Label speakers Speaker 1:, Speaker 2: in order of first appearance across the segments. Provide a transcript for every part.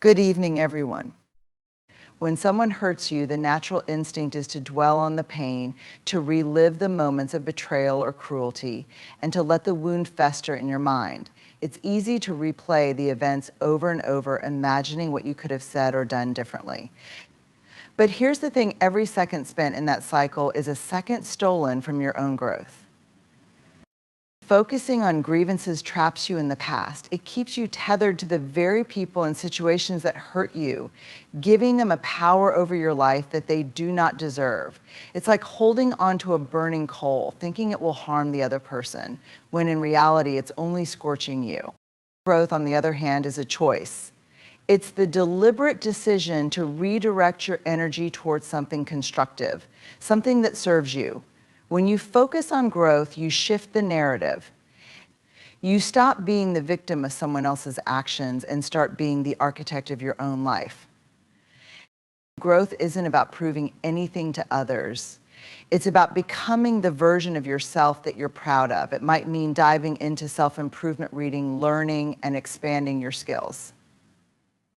Speaker 1: Good evening, everyone. When someone hurts you, the natural instinct is to dwell on the pain, to relive the moments of betrayal or cruelty, and to let the wound fester in your mind. It's easy to replay the events over and over, imagining what you could have said or done differently. But here's the thing, every second spent in that cycle is a second stolen from your own growth. Focusing on grievances traps you in the past. It keeps you tethered to the very people and situations that hurt you, giving them a power over your life that they do not deserve. It's like holding onto a burning coal, thinking it will harm the other person, when in reality it's only scorching you. Growth, on the other hand, is a choice. It's the deliberate decision to redirect your energy towards something constructive, something that serves you. When you focus on growth, you shift the narrative. You stop being the victim of someone else's actions and start being the architect of your own life. Growth isn't about proving anything to others. It's about becoming the version of yourself that you're proud of. It might mean diving into self-improvement reading, learning, and expanding your skills.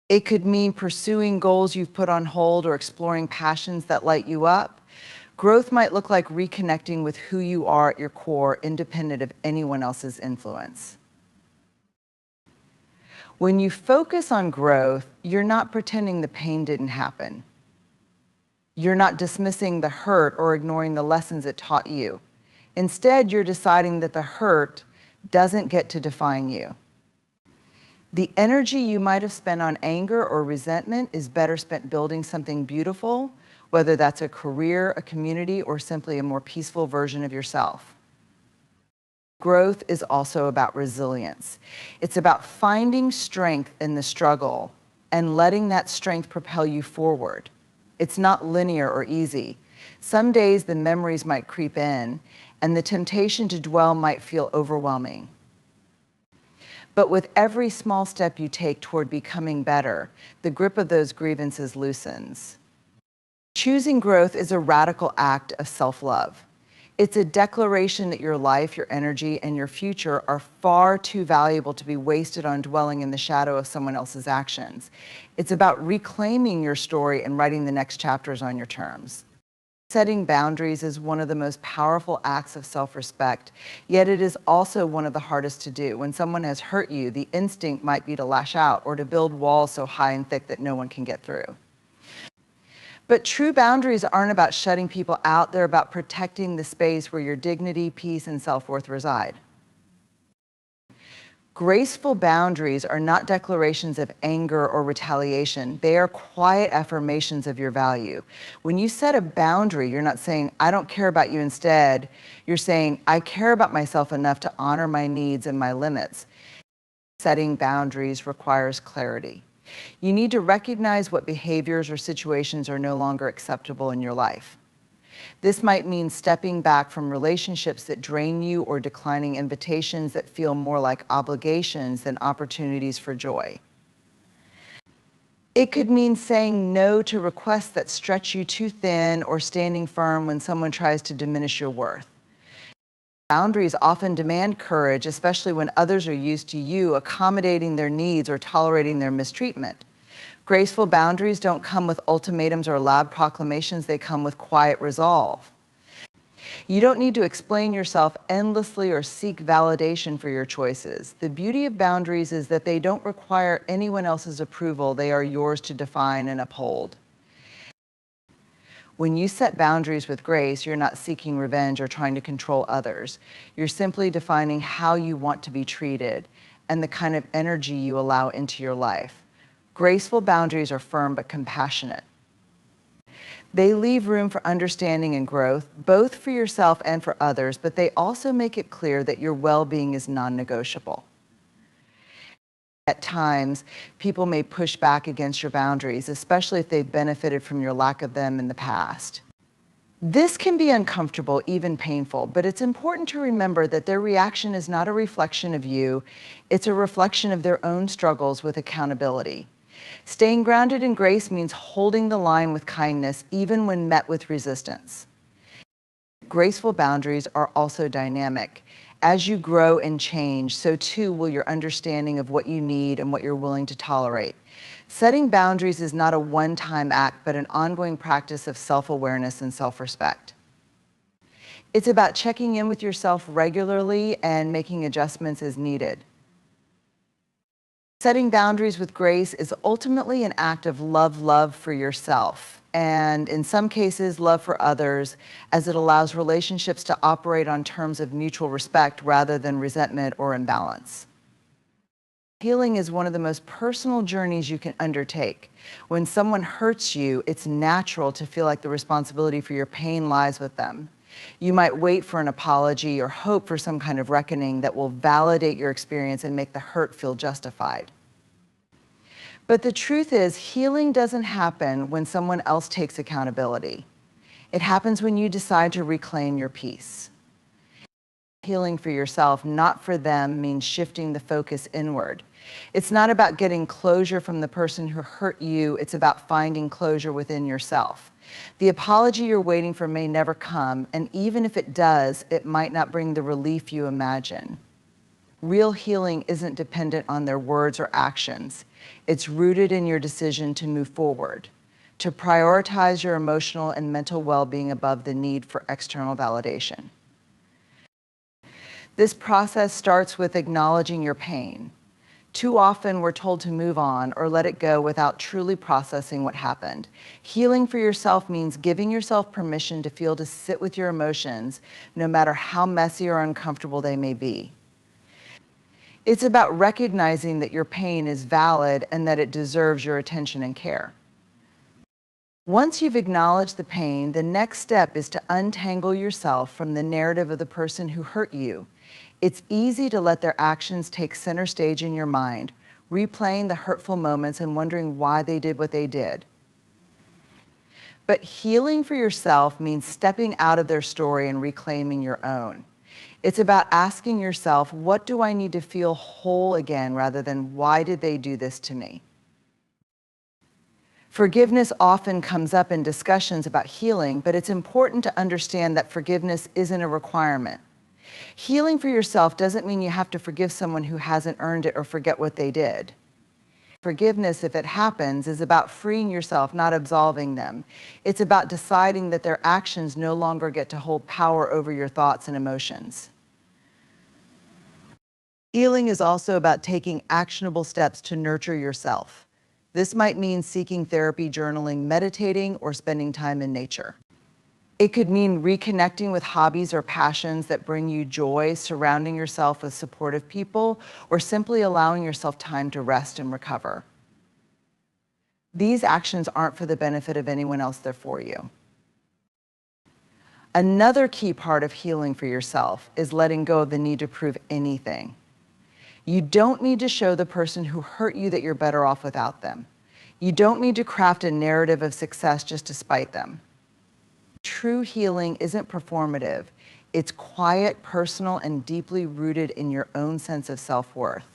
Speaker 1: It could mean pursuing goals you've put on hold or exploring passions that light you up. Growth might look like reconnecting with who you are at your core, independent of anyone else's influence. When you focus on growth, you're not pretending the pain didn't happen. You're not dismissing the hurt or ignoring the lessons it taught you. Instead, you're deciding that the hurt doesn't get to define you. The energy you might have spent on anger or resentment is better spent building something beautiful, whether that's a career, a community, or simply a more peaceful version of yourself. Growth is also about resilience. It's about finding strength in the struggle and letting that strength propel you forward. It's not linear or easy. Some days the memories might creep in, and the temptation to dwell might feel overwhelming. But with every small step you take toward becoming better, the grip of those grievances loosens. Choosing growth is a radical act of self-love. It's a declaration that your life, your energy, and your future are far too valuable to be wasted on dwelling in the shadow of someone else's actions. It's about reclaiming your story and writing the next chapters on your terms. Setting boundaries is one of the most powerful acts of self-respect, yet it is also one of the hardest to do. When someone has hurt you, the instinct might be to lash out or to build walls so high and thick that no one can get through. But true boundaries aren't about shutting people out, they're about protecting the space where your dignity, peace, and self-worth reside. Graceful boundaries are not declarations of anger or retaliation. They are quiet affirmations of your value. When you set a boundary, you're not saying, I don't care about you. Instead, you're saying, I care about myself enough to honor my needs and my limits. Setting boundaries requires clarity. You need to recognize what behaviors or situations are no longer acceptable in your life. This might mean stepping back from relationships that drain you or declining invitations that feel more like obligations than opportunities for joy. It could mean saying no to requests that stretch you too thin or standing firm when someone tries to diminish your worth. Boundaries often demand courage, especially when others are used to you accommodating their needs or tolerating their mistreatment. Graceful boundaries don't come with ultimatums or loud proclamations, they come with quiet resolve. You don't need to explain yourself endlessly or seek validation for your choices. The beauty of boundaries is that they don't require anyone else's approval, they are yours to define and uphold. When you set boundaries with grace, you're not seeking revenge or trying to control others. You're simply defining how you want to be treated and the kind of energy you allow into your life. Graceful boundaries are firm but compassionate. They leave room for understanding and growth, both for yourself and for others, but they also make it clear that your well-being is non-negotiable. At times, people may push back against your boundaries, especially if they've benefited from your lack of them in the past. This can be uncomfortable, even painful, but it's important to remember that their reaction is not a reflection of you, it's a reflection of their own struggles with accountability. Staying grounded in grace means holding the line with kindness, even when met with resistance. Graceful boundaries are also dynamic. As you grow and change, so too will your understanding of what you need and what you're willing to tolerate. Setting boundaries is not a one-time act, but an ongoing practice of self-awareness and self-respect. It's about checking in with yourself regularly and making adjustments as needed. Setting boundaries with grace is ultimately an act of love for yourself, and in some cases, love for others, as it allows relationships to operate on terms of mutual respect rather than resentment or imbalance. Healing is one of the most personal journeys you can undertake. When someone hurts you, it's natural to feel like the responsibility for your pain lies with them. You might wait for an apology or hope for some kind of reckoning that will validate your experience and make the hurt feel justified. But the truth is, healing doesn't happen when someone else takes accountability. It happens when you decide to reclaim your peace. Healing for yourself, not for them, means shifting the focus inward. It's not about getting closure from the person who hurt you, it's about finding closure within yourself. The apology you're waiting for may never come, and even if it does, it might not bring the relief you imagine. Real healing isn't dependent on their words or actions. It's rooted in your decision to move forward, to prioritize your emotional and mental well-being above the need for external validation. This process starts with acknowledging your pain. Too often we're told to move on or let it go without truly processing what happened. Healing for yourself means giving yourself permission to sit with your emotions, no matter how messy or uncomfortable they may be. It's about recognizing that your pain is valid and that it deserves your attention and care. Once you've acknowledged the pain, the next step is to untangle yourself from the narrative of the person who hurt you. It's easy to let their actions take center stage in your mind, replaying the hurtful moments and wondering why they did what they did. But healing for yourself means stepping out of their story and reclaiming your own. It's about asking yourself, what do I need to feel whole again, rather than why did they do this to me? Forgiveness often comes up in discussions about healing, but it's important to understand that forgiveness isn't a requirement. Healing for yourself doesn't mean you have to forgive someone who hasn't earned it or forget what they did. Forgiveness, if it happens, is about freeing yourself, not absolving them. It's about deciding that their actions no longer get to hold power over your thoughts and emotions. Healing is also about taking actionable steps to nurture yourself. This might mean seeking therapy, journaling, meditating, or spending time in nature. It could mean reconnecting with hobbies or passions that bring you joy, surrounding yourself with supportive people, or simply allowing yourself time to rest and recover. These actions aren't for the benefit of anyone else, they're for you. Another key part of healing for yourself is letting go of the need to prove anything. You don't need to show the person who hurt you that you're better off without them. You don't need to craft a narrative of success just to spite them. True healing isn't performative. It's quiet, personal, and deeply rooted in your own sense of self-worth.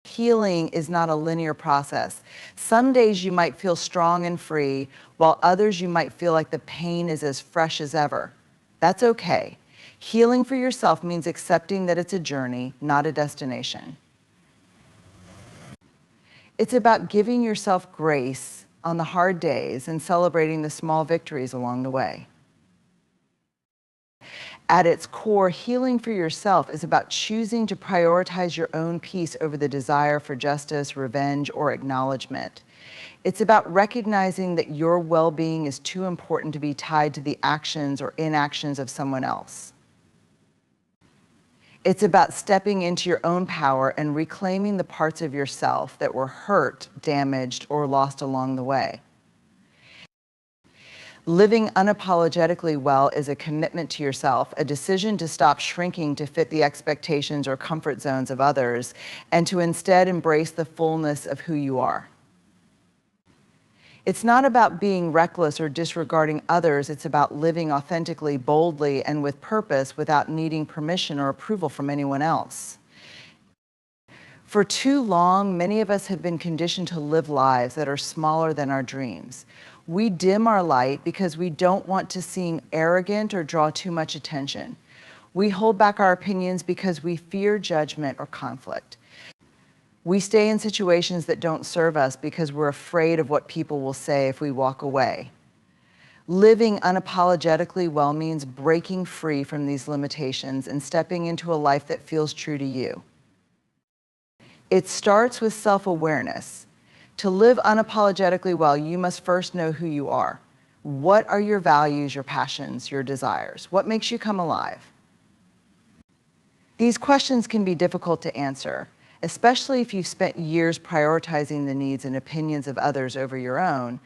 Speaker 1: Healing is not a linear process. Some days you might feel strong and free, while others you might feel like the pain is as fresh as ever. That's okay. Healing for yourself means accepting that it's a journey, not a destination. It's about giving yourself grace on the hard days and celebrating the small victories along the way. At its core, healing for yourself is about choosing to prioritize your own peace over the desire for justice, revenge, or acknowledgement. It's about recognizing that your well-being is too important to be tied to the actions or inactions of someone else. It's about stepping into your own power and reclaiming the parts of yourself that were hurt, damaged, or lost along the way. Living unapologetically well is a commitment to yourself, a decision to stop shrinking to fit the expectations or comfort zones of others, and to instead embrace the fullness of who you are. It's not about being reckless or disregarding others. It's about living authentically, boldly, and with purpose without needing permission or approval from anyone else. For too long, many of us have been conditioned to live lives that are smaller than our dreams. We dim our light because we don't want to seem arrogant or draw too much attention. We hold back our opinions because we fear judgment or conflict. We stay in situations that don't serve us because we're afraid of what people will say if we walk away. Living unapologetically well means breaking free from these limitations and stepping into a life that feels true to you. It starts with self-awareness. To live unapologetically well, you must first know who you are. What are your values, your passions, your desires? What makes you come alive? These questions can be difficult to answer, especially if you've spent years prioritizing the needs and opinions of others over your own.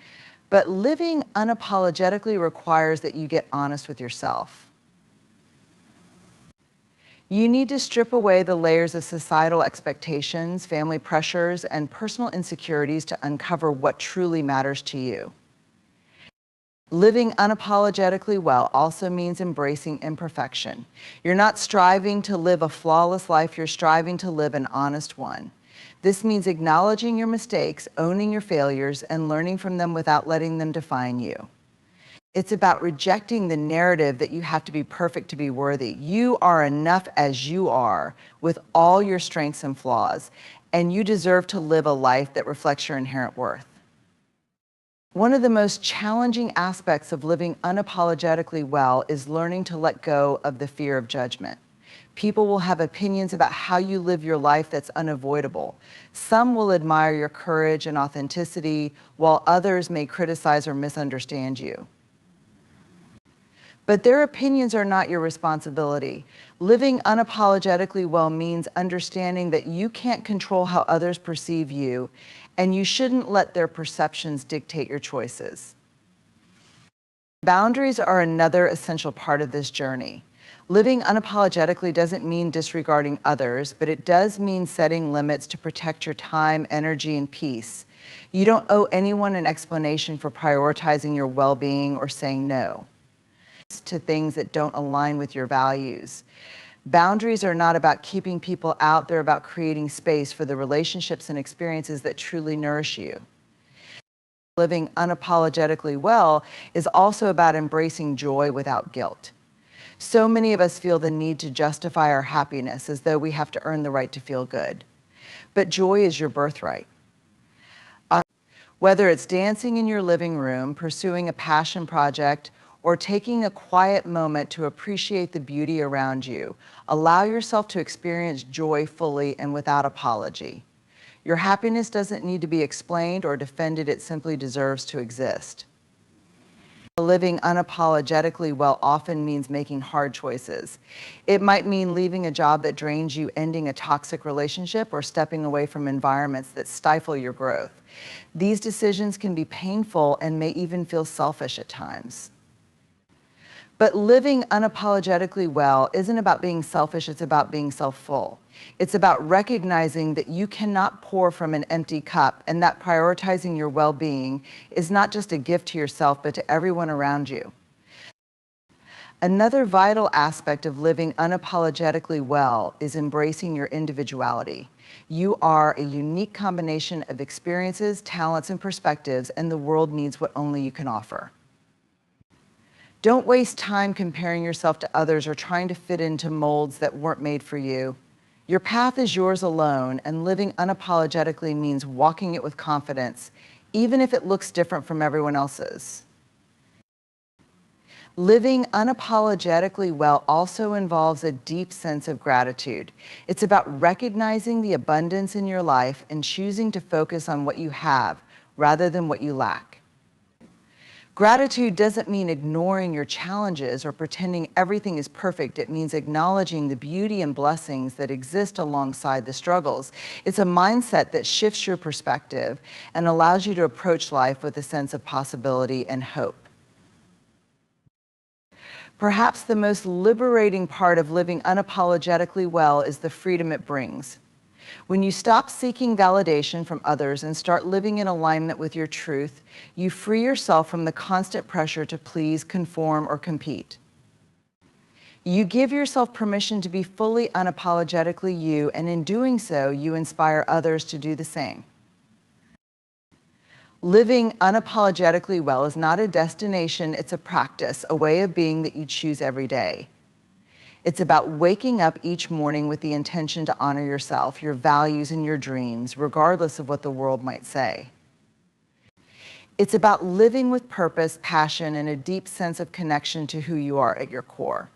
Speaker 1: But living unapologetically requires that you get honest with yourself. You need to strip away the layers of societal expectations, family pressures, and personal insecurities to uncover what truly matters to you. Living unapologetically well also means embracing imperfection. You're not striving to live a flawless life, you're striving to live an honest one. This means acknowledging your mistakes, owning your failures, and learning from them without letting them define you. It's about rejecting the narrative that you have to be perfect to be worthy. You are enough as you are, with all your strengths and flaws, and you deserve to live a life that reflects your inherent worth. One of the most challenging aspects of living unapologetically well is learning to let go of the fear of judgment. People will have opinions about how you live your life that's unavoidable. Some will admire your courage and authenticity, while others may criticize or misunderstand you. But their opinions are not your responsibility. Living unapologetically well means understanding that you can't control how others perceive you, and you shouldn't let their perceptions dictate your choices. Boundaries are another essential part of this journey. Living unapologetically doesn't mean disregarding others, but it does mean setting limits to protect your time, energy, and peace. You don't owe anyone an explanation for prioritizing your well-being or saying no to things that don't align with your values. Boundaries are not about keeping people out, they're about creating space for the relationships and experiences that truly nourish you. Living unapologetically well is also about embracing joy without guilt. So many of us feel the need to justify our happiness as though we have to earn the right to feel good. But joy is your birthright. Whether it's dancing in your living room, pursuing a passion project, or taking a quiet moment to appreciate the beauty around you, allow yourself to experience joy fully and without apology. Your happiness doesn't need to be explained or defended, it simply deserves to exist. Living unapologetically well often means making hard choices. It might mean leaving a job that drains you, ending a toxic relationship, or stepping away from environments that stifle your growth. These decisions can be painful and may even feel selfish at times. But living unapologetically well isn't about being selfish, it's about being self-full. It's about recognizing that you cannot pour from an empty cup, and that prioritizing your well-being is not just a gift to yourself, but to everyone around you. Another vital aspect of living unapologetically well is embracing your individuality. You are a unique combination of experiences, talents, and perspectives, and the world needs what only you can offer. Don't waste time comparing yourself to others or trying to fit into molds that weren't made for you. Your path is yours alone, and living unapologetically means walking it with confidence, even if it looks different from everyone else's. Living unapologetically well also involves a deep sense of gratitude. It's about recognizing the abundance in your life and choosing to focus on what you have rather than what you lack. Gratitude doesn't mean ignoring your challenges or pretending everything is perfect. It means acknowledging the beauty and blessings that exist alongside the struggles. It's a mindset that shifts your perspective and allows you to approach life with a sense of possibility and hope. Perhaps the most liberating part of living unapologetically well is the freedom it brings. When you stop seeking validation from others and start living in alignment with your truth, you free yourself from the constant pressure to please, conform, or compete. You give yourself permission to be fully unapologetically you, and in doing so, you inspire others to do the same. Living unapologetically well is not a destination, it's a practice, a way of being that you choose every day. It's about waking up each morning with the intention to honor yourself, your values, and your dreams, regardless of what the world might say. It's about living with purpose, passion, and a deep sense of connection to who you are at your core.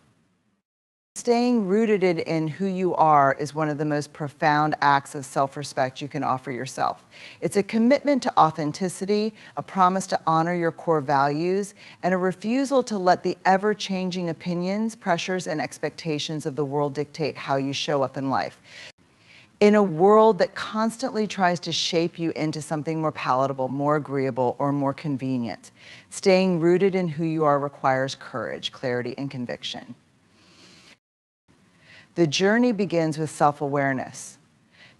Speaker 1: Staying rooted in who you are is one of the most profound acts of self-respect you can offer yourself. It's a commitment to authenticity, a promise to honor your core values, and a refusal to let the ever-changing opinions, pressures, and expectations of the world dictate how you show up in life. In a world that constantly tries to shape you into something more palatable, more agreeable, or more convenient, staying rooted in who you are requires courage, clarity, and conviction. The journey begins with self-awareness.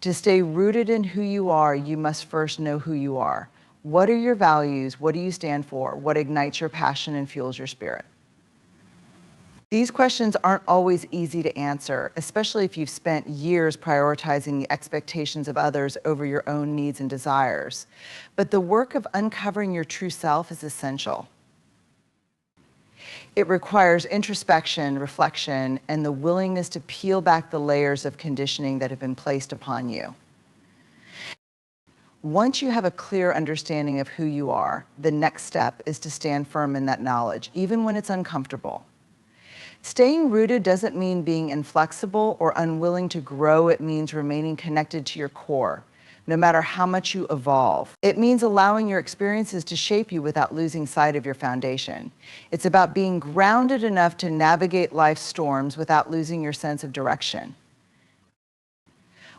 Speaker 1: To stay rooted in who you are, you must first know who you are. What are your values? What do you stand for? What ignites your passion and fuels your spirit? These questions aren't always easy to answer, especially if you've spent years prioritizing the expectations of others over your own needs and desires. But the work of uncovering your true self is essential. It requires introspection, reflection, and the willingness to peel back the layers of conditioning that have been placed upon you. Once you have a clear understanding of who you are, the next step is to stand firm in that knowledge, even when it's uncomfortable. Staying rooted doesn't mean being inflexible or unwilling to grow. It means remaining connected to your core, no matter how much you evolve. It means allowing your experiences to shape you without losing sight of your foundation. It's about being grounded enough to navigate life's storms without losing your sense of direction.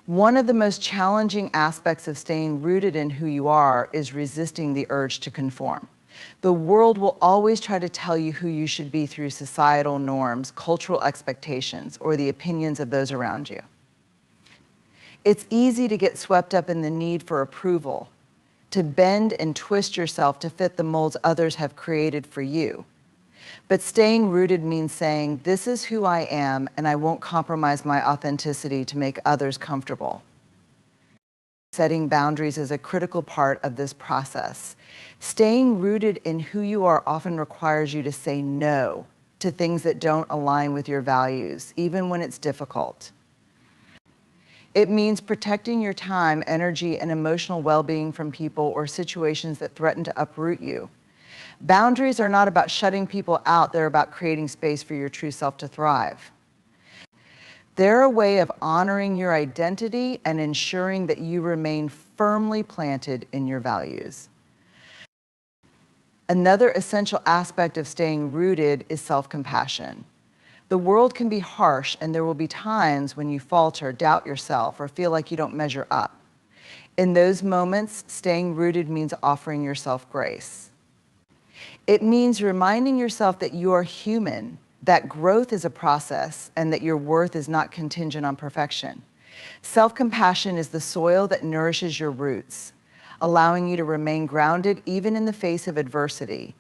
Speaker 1: One of the most challenging aspects of staying rooted in who you are is resisting the urge to conform. The world will always try to tell you who you should be through societal norms, cultural expectations, or the opinions of those around you. It's easy to get swept up in the need for approval, to bend and twist yourself to fit the molds others have created for you. But staying rooted means saying, this is who I am, and I won't compromise my authenticity to make others comfortable. Setting boundaries is a critical part of this process. Staying rooted in who you are often requires you to say no to things that don't align with your values, even when it's difficult. It means protecting your time, energy, and emotional well-being from people or situations that threaten to uproot you. Boundaries are not about shutting people out, they're about creating space for your true self to thrive. They're a way of honoring your identity and ensuring that you remain firmly planted in your values. Another essential aspect of staying rooted is self-compassion. The world can be harsh, and there will be times when you falter, doubt yourself, or feel like you don't measure up. In those moments, staying rooted means offering yourself grace. It means reminding yourself that you are human, that growth is a process, and that your worth is not contingent on perfection. Self-compassion is the soil that nourishes your roots, allowing you to remain grounded even in the face of adversity.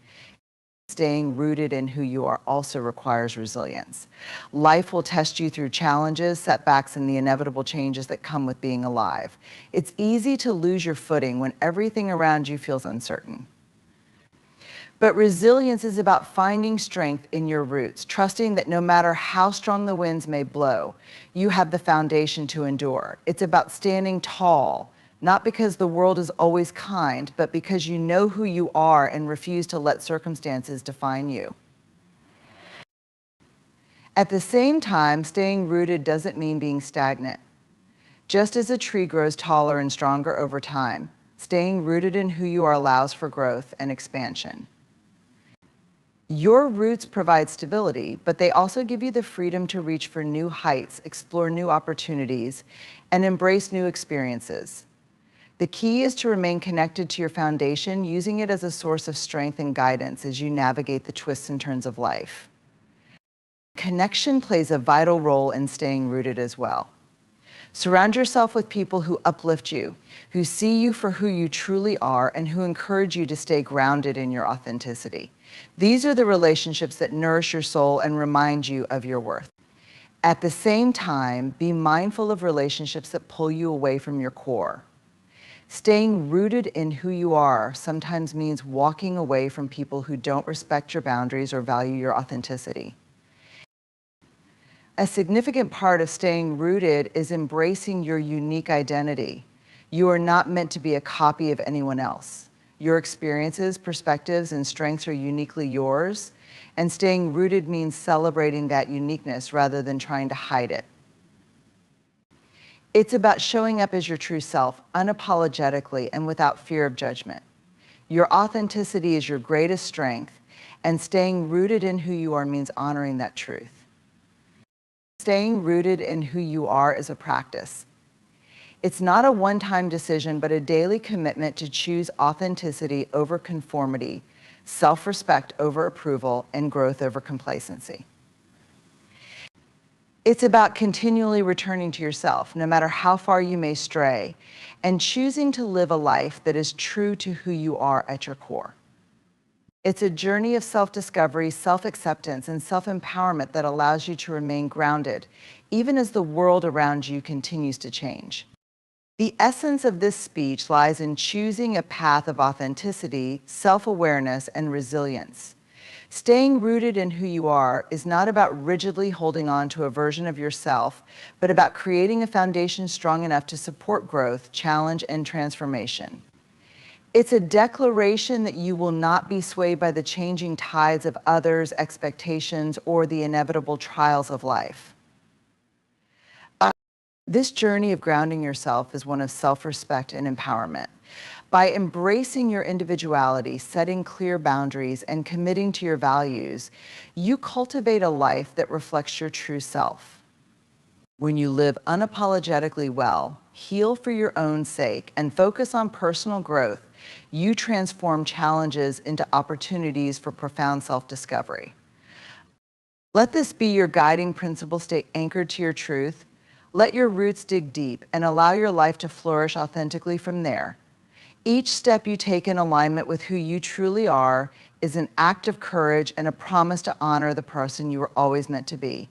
Speaker 1: Staying rooted in who you are also requires resilience. Life will test you through challenges, setbacks, and the inevitable changes that come with being alive. It's easy to lose your footing when everything around you feels uncertain. But resilience is about finding strength in your roots, trusting that no matter how strong the winds may blow, you have the foundation to endure. It's about standing tall, not because the world is always kind, but because you know who you are and refuse to let circumstances define you. At the same time, staying rooted doesn't mean being stagnant. Just as a tree grows taller and stronger over time, staying rooted in who you are allows for growth and expansion. Your roots provide stability, but they also give you the freedom to reach for new heights, explore new opportunities, and embrace new experiences. The key is to remain connected to your foundation, using it as a source of strength and guidance as you navigate the twists and turns of life. Connection plays a vital role in staying rooted as well. Surround yourself with people who uplift you, who see you for who you truly are, and who encourage you to stay grounded in your authenticity. These are the relationships that nourish your soul and remind you of your worth. At the same time, be mindful of relationships that pull you away from your core. Staying rooted in who you are sometimes means walking away from people who don't respect your boundaries or value your authenticity. A significant part of staying rooted is embracing your unique identity. You are not meant to be a copy of anyone else. Your experiences, perspectives, and strengths are uniquely yours, and staying rooted means celebrating that uniqueness rather than trying to hide it. It's about showing up as your true self, unapologetically and without fear of judgment. Your authenticity is your greatest strength, and staying rooted in who you are means honoring that truth. Staying rooted in who you are is a practice. It's not a one-time decision, but a daily commitment to choose authenticity over conformity, self-respect over approval, and growth over complacency. It's about continually returning to yourself, no matter how far you may stray, and choosing to live a life that is true to who you are at your core. It's a journey of self-discovery, self-acceptance, and self-empowerment that allows you to remain grounded, even as the world around you continues to change. The essence of this speech lies in choosing a path of authenticity, self-awareness, and resilience. Staying rooted in who you are is not about rigidly holding on to a version of yourself, but about creating a foundation strong enough to support growth, challenge, and transformation. It's a declaration that you will not be swayed by the changing tides of others' expectations or the inevitable trials of life. This journey of grounding yourself is one of self-respect and empowerment. By embracing your individuality, setting clear boundaries, and committing to your values, you cultivate a life that reflects your true self. When you live unapologetically well, heal for your own sake, and focus on personal growth, you transform challenges into opportunities for profound self-discovery. Let this be your guiding principle. Stay anchored to your truth. Let your roots dig deep and allow your life to flourish authentically from there. Each step you take in alignment with who you truly are is an act of courage and a promise to honor the person you were always meant to be.